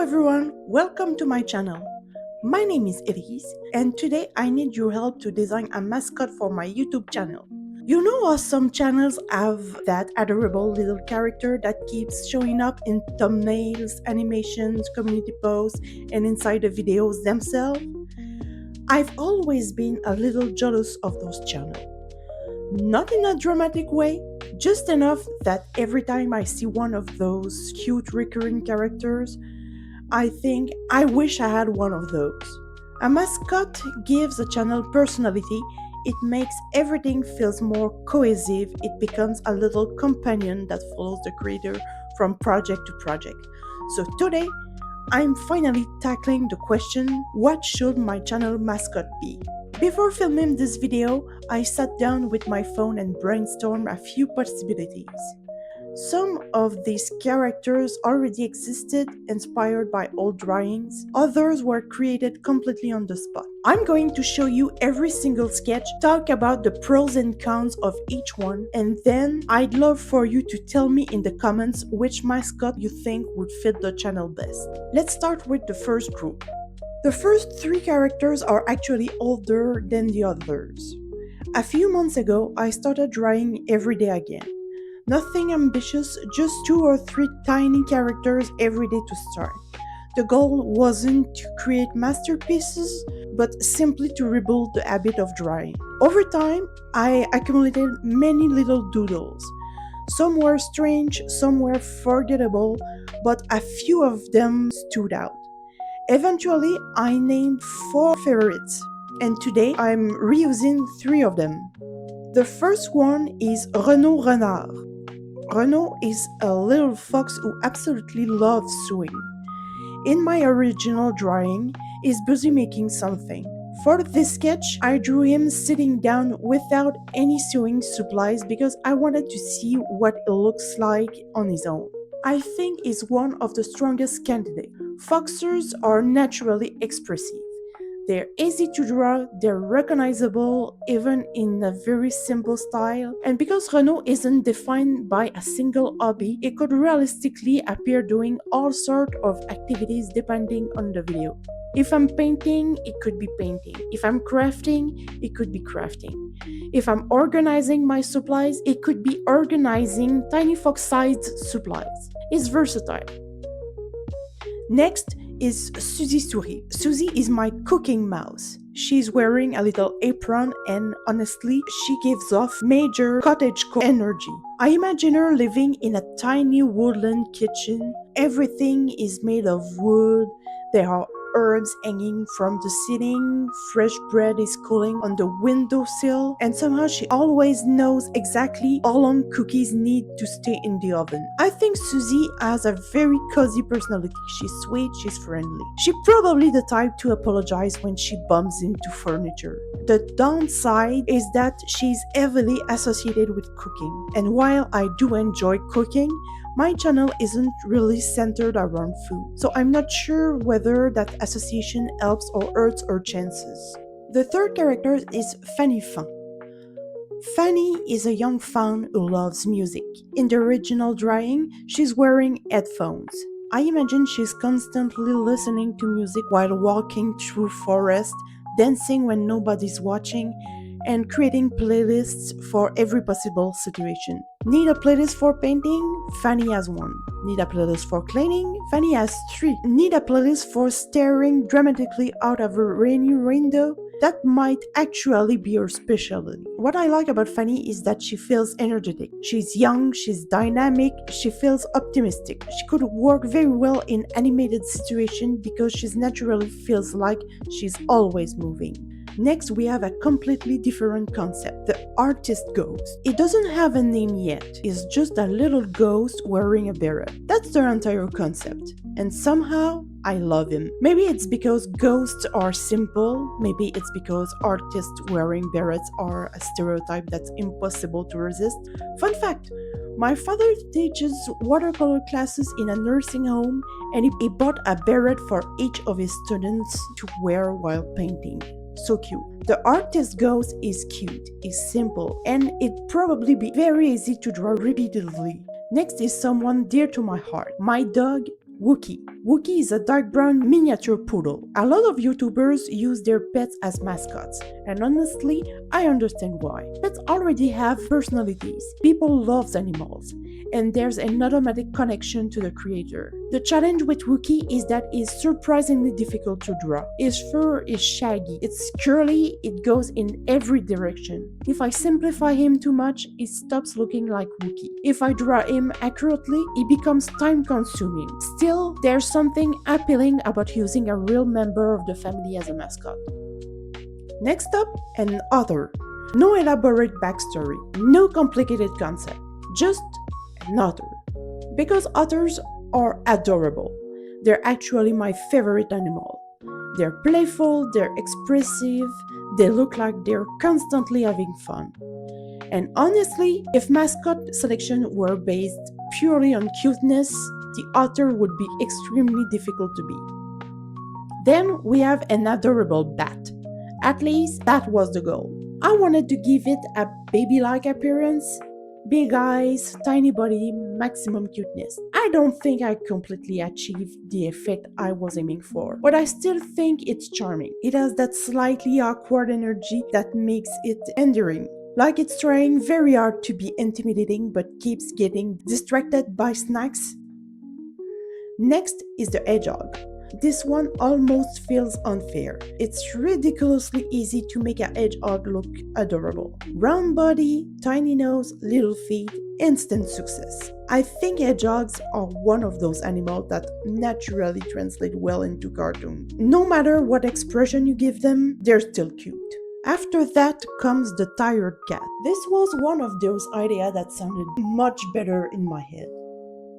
everyone, welcome to my channel. My name is Elise and today I need your help to design a mascot for my YouTube channel. You know how some channels have that adorable little character that keeps showing up in thumbnails, animations, community posts, and inside the videos themselves? I've always been a little jealous of those channels. Not in a dramatic way, just enough that every time I see one of those cute recurring characters, I think I wish I had one of those. A mascot gives a channel personality, it makes everything feels more cohesive, it becomes a little companion that follows the creator from project to project. So today, I'm finally tackling the question, what should my channel mascot be? Before filming this video, I sat down with my phone and brainstormed a few possibilities. Some of these characters already existed, inspired by old drawings. Others were created completely on the spot. I'm going to show you every single sketch, talk about the pros and cons of each one, and then I'd love for you to tell me in the comments which mascot you think would fit the channel best. Let's start with the first group. The first three characters are actually older than the others. A few months ago, I started drawing every day again. Nothing ambitious, just 2 or 3 tiny characters every day to start. The goal wasn't to create masterpieces, but simply to rebuild the habit of drawing. Over time, I accumulated many little doodles. Some were strange, some were forgettable, but a few of them stood out. Eventually, I named 4 favorites, and today I'm reusing 3 of them. The first one is Renard. Renaud is a little fox who absolutely loves sewing. In my original drawing, he's busy making something. For this sketch, I drew him sitting down without any sewing supplies because I wanted to see what it looks like on his own. I think he's one of the strongest candidates. Foxes are naturally expressive. They're easy to draw, they're recognizable even in a very simple style, and because Renaud isn't defined by a single hobby, it could realistically appear doing all sorts of activities depending on the video. If I'm painting, it could be painting. If I'm crafting, it could be crafting. If I'm organizing my supplies, it could be organizing tiny fox-sized supplies. It's versatile. Next is Suzy Souris. Suzy is my cooking mouse. She's wearing a little apron and honestly, she gives off major cottagecore energy. I imagine her living in a tiny woodland kitchen. Everything is made of wood. There are herbs hanging from the ceiling, fresh bread is cooling on the windowsill, and somehow she always knows exactly how long cookies need to stay in the oven. I think Suzy has a very cozy personality. She's sweet, she's friendly. She's probably the type to apologize when she bumps into furniture. The downside is that she's heavily associated with cooking, and while I do enjoy cooking, my channel isn't really centered around food, so I'm not sure whether that association helps or hurts her chances. The third character is Fany. Fany is a young fawn who loves music. In the original drawing, she's wearing headphones. I imagine she's constantly listening to music while walking through forest, dancing when nobody's watching, and creating playlists for every possible situation. Need a playlist for painting? Fany has one. Need a playlist for cleaning? Fany has 3. Need a playlist for staring dramatically out of a rainy window? That might actually be her specialty. What I like about Fany is that she feels energetic. She's young, she's dynamic, she feels optimistic. She could work very well in animated situations because she naturally feels like she's always moving. Next, we have a completely different concept, the artist ghost. It doesn't have a name yet, it's just a little ghost wearing a beret. That's the entire concept, and somehow I love him. Maybe it's because ghosts are simple, maybe it's because artists wearing berets are a stereotype that's impossible to resist. Fun fact, my father teaches watercolor classes in a nursing home, and he bought a beret for each of his students to wear while painting. So cute. The artist ghost is cute, is simple, and it'd probably be very easy to draw repeatedly. Next is someone dear to my heart, my dog Wookiee. Wookiee is a dark brown miniature poodle. A lot of YouTubers use their pets as mascots, and honestly, I understand why. Pets already have personalities. People love animals, and there's an automatic connection to the creator. The challenge with Wookiee is that he's surprisingly difficult to draw. His fur is shaggy, it's curly, it goes in every direction. If I simplify him too much, he stops looking like Wookiee. If I draw him accurately, he becomes time-consuming. Still, there's something appealing about using a real member of the family as a mascot. Next up, an otter. No elaborate backstory, no complicated concept, just an otter. Because otters are adorable. They're actually my favorite animal. They're playful, they're expressive, they look like they're constantly having fun. And honestly, if mascot selection were based purely on cuteness, the otter would be extremely difficult to beat. Then we have an adorable bat. At least that was the goal. I wanted to give it a baby-like appearance. Big eyes, tiny body, maximum cuteness. I don't think I completely achieved the effect I was aiming for, but I still think it's charming. It has that slightly awkward energy that makes it endearing. Like it's trying very hard to be intimidating but keeps getting distracted by snacks. Next is the hedgehog. This one almost feels unfair. It's ridiculously easy to make a hedgehog look adorable. Round body, tiny nose, little feet, instant success. I think hedgehogs are one of those animals that naturally translate well into cartoons. No matter what expression you give them, they're still cute. After that comes the tired cat. This was one of those ideas that sounded much better in my head.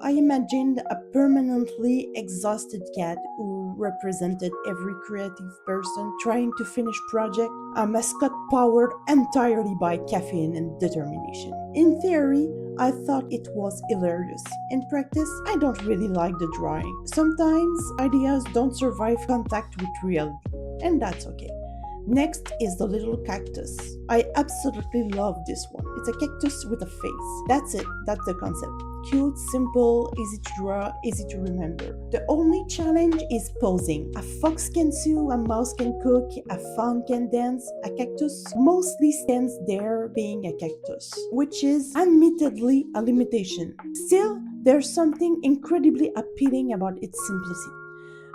I imagined a permanently exhausted cat who represented every creative person trying to finish project, a mascot powered entirely by caffeine and determination. In theory, I thought it was hilarious. In practice, I don't really like the drawing. Sometimes ideas don't survive contact with reality, and that's okay. Next is the little cactus. I absolutely love this one. It's a cactus with a face. That's it, that's the concept. Cute, simple, easy to draw, easy to remember. The only challenge is posing. A fox can sew, a mouse can cook, a fawn can dance. A cactus mostly stands there being a cactus, which is admittedly a limitation. Still, there's something incredibly appealing about its simplicity.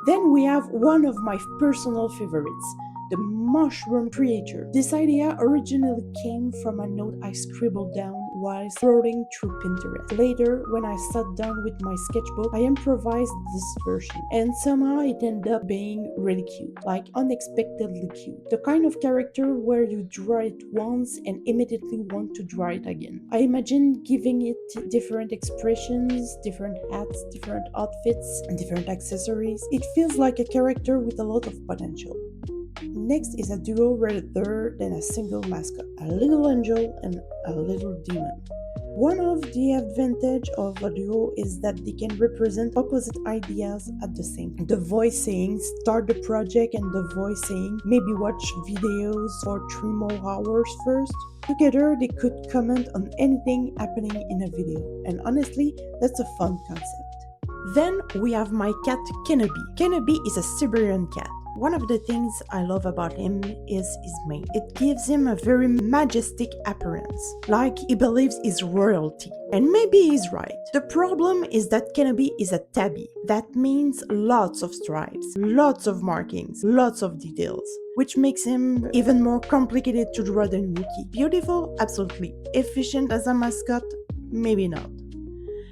Then we have one of my personal favorites, the mushroom creature. This idea originally came from a note I scribbled down while scrolling through Pinterest. Later, when I sat down with my sketchbook, I improvised this version, and somehow it ended up being really cute, like unexpectedly cute. The kind of character where you draw it once and immediately want to draw it again. I imagine giving it different expressions, different hats, different outfits, and different accessories. It feels like a character with a lot of potential. Next is a duo rather than a single mascot, a little angel and a little demon. One of the advantages of a duo is that they can represent opposite ideas at the same time. The voice saying start the project and the voice saying maybe watch videos for 3 more hours first. Together they could comment on anything happening in a video, and honestly that's a fun concept. Then we have my cat Kenobi. Kenobi is a Siberian cat. One of the things I love about him is his mane. It gives him a very majestic appearance, like he believes he's royalty. And maybe he's right. The problem is that Kenobi is a tabby. That means lots of stripes, lots of markings, lots of details, which makes him even more complicated to draw than Wookiee. Beautiful? Absolutely. Efficient as a mascot? Maybe not.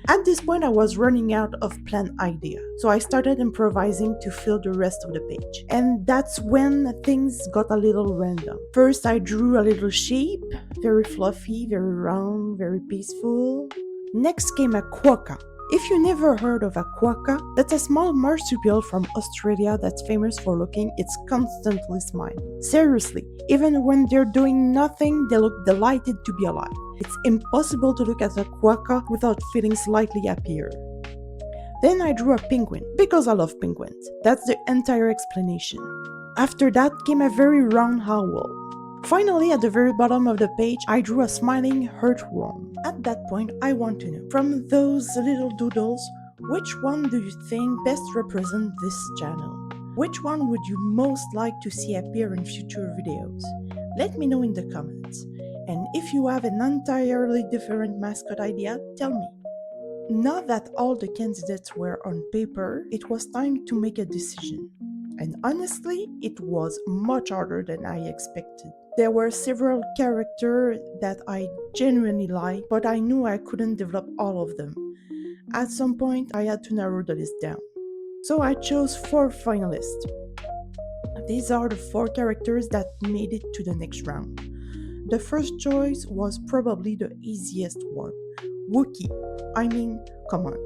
At this point, I was running out of planned idea, so I started improvising to fill the rest of the page. And that's when things got a little random. First, I drew a little sheep, very fluffy, very round, very peaceful. Next came a quokka. If you never heard of a quokka, that's a small marsupial from Australia that's famous for looking it's constantly smiling. Seriously, even when they're doing nothing, they look delighted to be alive. It's impossible to look at a quokka without feeling slightly happier. Then I drew a penguin, because I love penguins. That's the entire explanation. After that came a very round owl. Finally, at the very bottom of the page, I drew a smiling earthworm. At that point, I want to know, from those little doodles, Which one do you think best represents this channel? Which one would you most like to see appear in future videos? Let me know in the comments. And if you have an entirely different mascot idea, tell me. Now that all the candidates were on paper, it was time to make a decision. And honestly, it was much harder than I expected. There were several characters that I genuinely liked, but I knew I couldn't develop all of them. At some point, I had to narrow the list down. So I chose 4 finalists. These are the 4 characters that made it to the next round. The first choice was probably the easiest one. Wookiee. I mean, come on.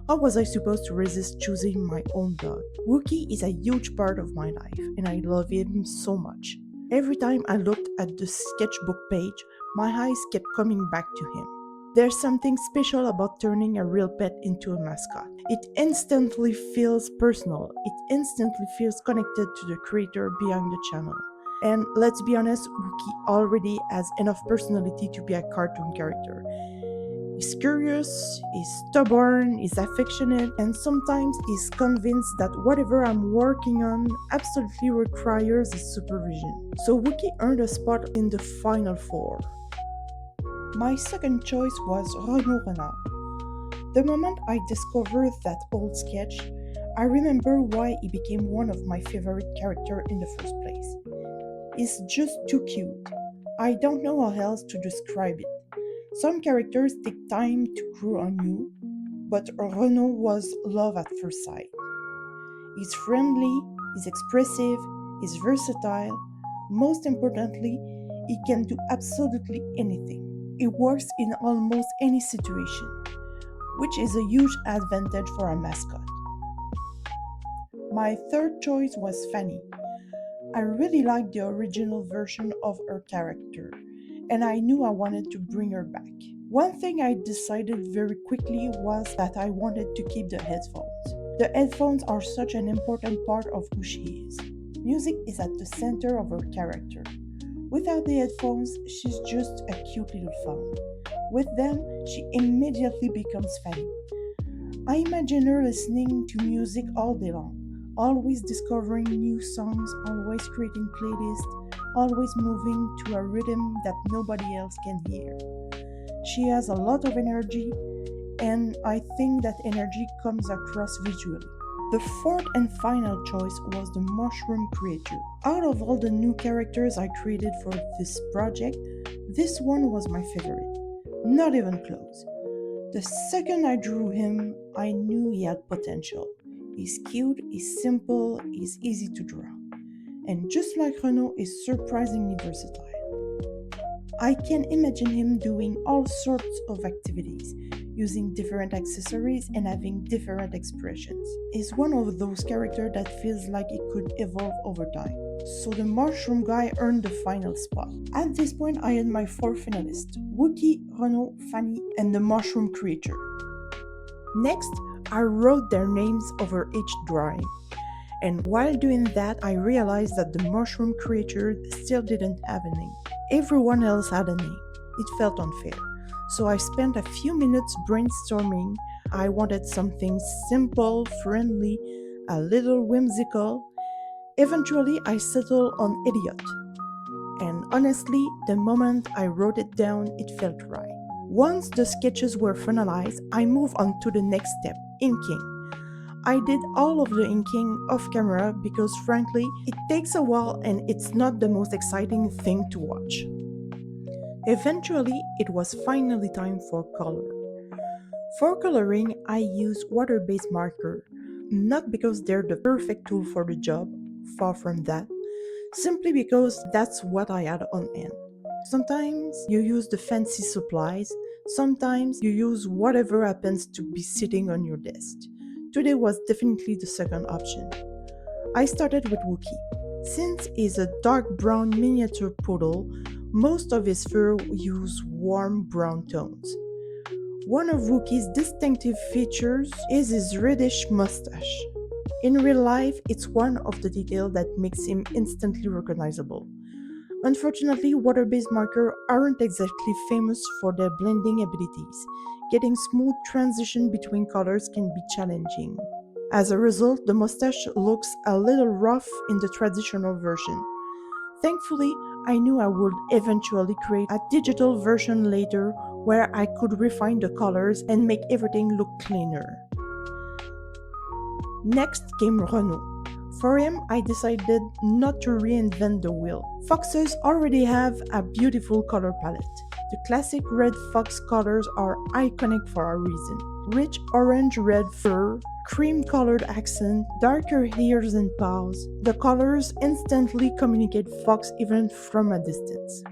How was I supposed to resist choosing my own dog? Wookiee is a huge part of my life, and I love him so much. Every time I looked at the sketchbook page, my eyes kept coming back to him. There's something special about turning a real pet into a mascot. It instantly feels personal. It instantly feels connected to the creator behind the channel. And let's be honest, Wookiee already has enough personality to be a cartoon character. He's curious, he's stubborn, he's affectionate, and sometimes he's convinced that whatever I'm working on absolutely requires his supervision. So Wookiee earned a spot in the final 4. My second choice was Renaud. The moment I discovered that old sketch, I remember why he became one of my favorite characters in the first place. He's just too cute. I don't know how else to describe it. Some characters take time to grow on you, but Renaud was love at first sight. He's friendly, he's expressive, he's versatile. Most importantly, he can do absolutely anything. He works in almost any situation, which is a huge advantage for a mascot. My third choice was Fany. I really liked the original version of her character, and I knew I wanted to bring her back. One thing I decided very quickly was that I wanted to keep the headphones. The headphones are such an important part of who she is. Music is at the center of her character. Without the headphones, she's just a cute little phone. With them, she immediately becomes funny. I imagine her listening to music all day long, always discovering new songs, always creating playlists, always moving to a rhythm that nobody else can hear. She has a lot of energy, and I think that energy comes across visually. The fourth and final choice was the mushroom creature. Out of all the new characters I created for this project, this one was my favorite. Not even close. The second I drew him, I knew he had potential. He's cute, he's simple, he's easy to draw. And just like Renaud, is surprisingly versatile. I can imagine him doing all sorts of activities, using different accessories and having different expressions. He's one of those characters that feels like it could evolve over time. So the mushroom guy earned the final spot. At this point, I had my 4 finalists: Wookiee, Renaud, Fany, and the mushroom creature. Next, I wrote their names over each drawing. And while doing that, I realized that the mushroom creature still didn't have a name. Everyone else had a name. It felt unfair. So I spent a few minutes brainstorming. I wanted something simple, friendly, a little whimsical. Eventually, I settled on Elliot. And honestly, the moment I wrote it down, it felt right. Once the sketches were finalized, I moved on to the next step, inking. I did all of the inking off camera because frankly, it takes a while and it's not the most exciting thing to watch. Eventually, it was finally time for color. For coloring, I use water-based marker, not because they're the perfect tool for the job, far from that, simply because that's what I had on hand. Sometimes you use the fancy supplies, sometimes you use whatever happens to be sitting on your desk. Today was definitely the second option. I started with Wookiee. Since he's a dark brown miniature poodle, most of his fur use warm brown tones. One of Wookiee's distinctive features is his reddish mustache. In real life, it's one of the details that makes him instantly recognizable. Unfortunately, water-based markers aren't exactly famous for their blending abilities. Getting smooth transition between colors can be challenging. As a result, the mustache looks a little rough in the traditional version. Thankfully, I knew I would eventually create a digital version later where I could refine the colors and make everything look cleaner. Next came Renaud. For him, I decided not to reinvent the wheel. Foxes already have a beautiful color palette. The classic red fox colors are iconic for a reason. Rich orange-red fur, cream-colored accent, darker ears and paws. The colors instantly communicate fox even from a distance.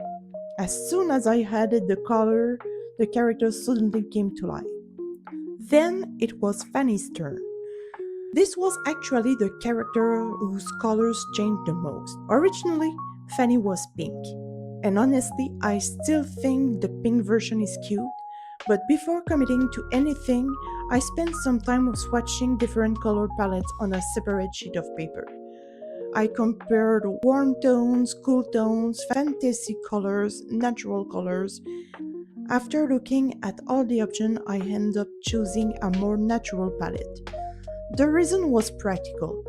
As soon as I added the color, the characters suddenly came to life. Then it was Fany's turn. This was actually the character whose colors changed the most. Originally, Fany was pink, and honestly, I still think the pink version is cute, but before committing to anything, I spent some time swatching different color palettes on a separate sheet of paper. I compared warm tones, cool tones, fantasy colors, natural colors. After looking at all the options, I ended up choosing a more natural palette. The reason was practical.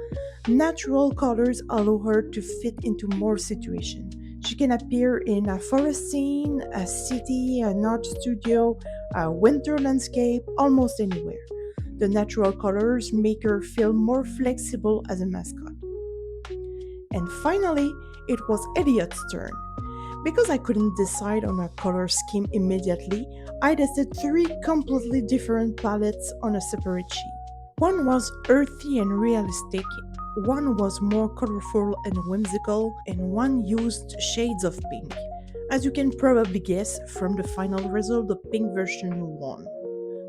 Natural colors allow her to fit into more situations. She can appear in a forest scene, a city, an art studio, a winter landscape, almost anywhere. The natural colors make her feel more flexible as a mascot. And finally, it was Elliot's turn. Because I couldn't decide on a color scheme immediately, I tested three completely different palettes on a separate sheet. One was earthy and realistic, one was more colorful and whimsical, and one used shades of pink. As you can probably guess from the final result, the pink version won.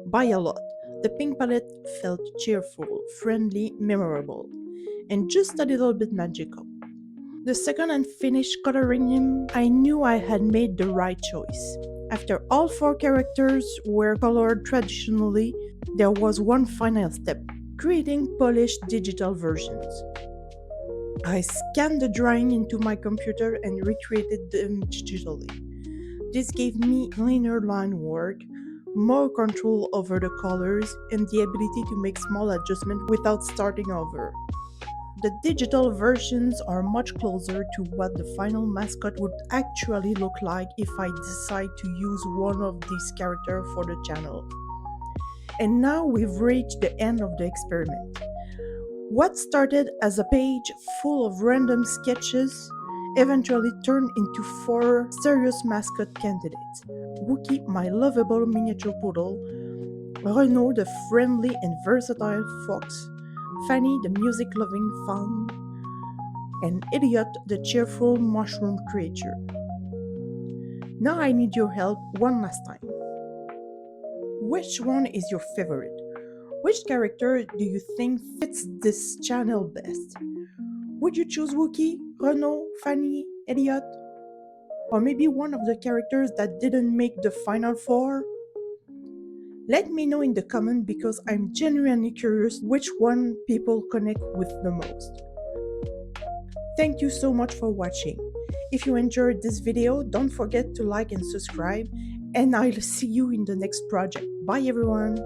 By a lot. The pink palette felt cheerful, friendly, memorable, and just a little bit magical. The second I finished coloring him, I knew I had made the right choice. After all four characters were colored traditionally, there was one final step: creating polished digital versions. I scanned the drawing into my computer and recreated them digitally. This gave me cleaner line work, more control over the colors, and the ability to make small adjustments without starting over. The digital versions are much closer to what the final mascot would actually look like if I decide to use one of these characters for the channel. And now we've reached the end of the experiment. What started as a page full of random sketches eventually turned into four serious mascot candidates: Wookiee, my lovable miniature poodle; Renaud, the friendly and versatile fox; Fany, the music-loving fawn; and Elliot, the cheerful mushroom creature. Now I need your help one last time. Which one is your favorite? Which character do you think fits this channel best? Would you choose Wookiee, Renaud, Fany, Elliot? Or maybe one of the characters that didn't make the final four? Let me know in the comment because I'm genuinely curious which one people connect with the most. Thank you so much for watching. If you enjoyed this video, don't forget to like and subscribe, and I'll see you in the next project. Bye everyone!